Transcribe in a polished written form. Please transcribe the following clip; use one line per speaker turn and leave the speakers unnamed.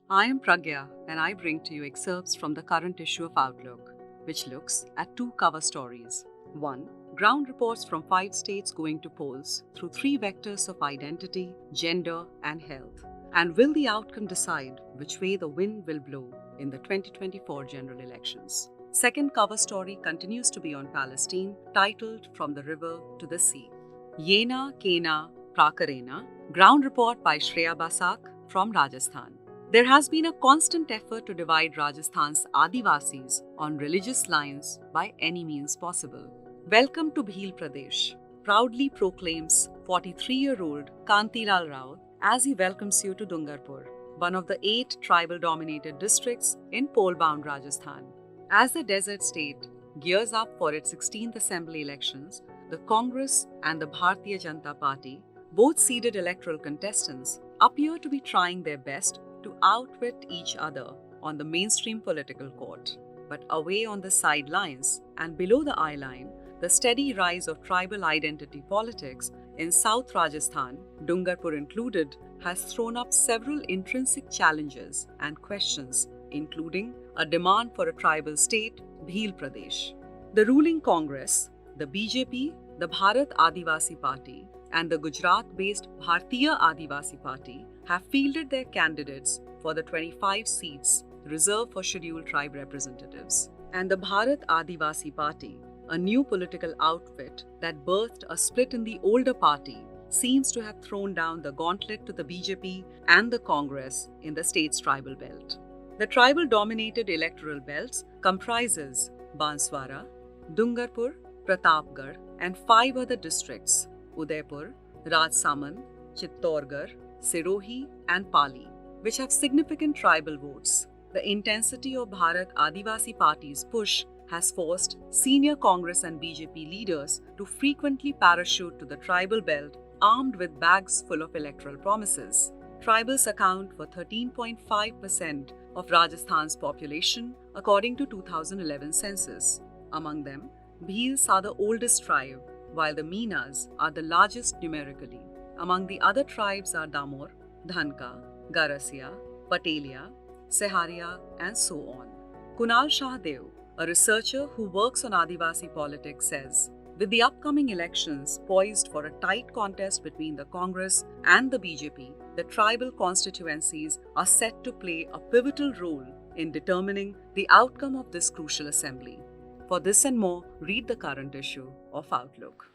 I am Pragya and I bring to you excerpts from the current issue of Outlook, which looks at two cover stories. 1. Ground reports from 5 states going to polls through 3 vectors of identity, gender, and health. And will the outcome decide which way the wind will blow in the 2024 general elections? Second cover story continues to be on Palestine, titled From the River to the Sea. Yena, Kena, Prakarena. Ground report by Shreya Basak from Rajasthan. There has been a constant effort to divide Rajasthan's Adivasis on religious lines by any means possible. Welcome to Bhil Pradesh, proudly proclaims 43-year-old Kantilal Rao as he welcomes you to Dungarpur, one of the 8 tribal-dominated districts in pole-bound Rajasthan. As the desert state gears up for its 16th assembly elections, the Congress and the Bharatiya Janata Party, both seeded electoral contestants, appear to be trying their best to outwit each other on the mainstream political court. But away on the sidelines and below the eye line, the steady rise of tribal identity politics in South Rajasthan, Dungarpur included, has thrown up several intrinsic challenges and questions, including a demand for a tribal state, Bhil Pradesh. The ruling Congress, the BJP, the Bharat Adivasi Party, and the Gujarat-based Bharatiya Adivasi Party have fielded their candidates for the 25 seats reserved for scheduled tribe representatives. And the Bharat Adivasi Party, a new political outfit that birthed a split in the older party, seems to have thrown down the gauntlet to the BJP and the Congress in the state's tribal belt. The tribal-dominated electoral belts comprises Banswara, Dungarpur, Pratapgarh, and 5 other districts: Udaipur, Rajsamand, Chittorgarh, Sirohi, and Pali, which have significant tribal votes. The intensity of Bharat Adivasi Party's push has forced senior Congress and BJP leaders to frequently parachute to the tribal belt armed with bags full of electoral promises. Tribals account for 13.5% of Rajasthan's population according to 2011 census. Among them, Bhils are the oldest tribe, while the Meenas are the largest numerically. Among the other tribes are Damor, Dhanka, Garasya, Patelia, Seharia, and so on. Kunal Shahdev, a researcher who works on Adivasi politics, says, with the upcoming elections poised for a tight contest between the Congress and the BJP, the tribal constituencies are set to play a pivotal role in determining the outcome of this crucial assembly. For this and more, read the current issue of Outlook.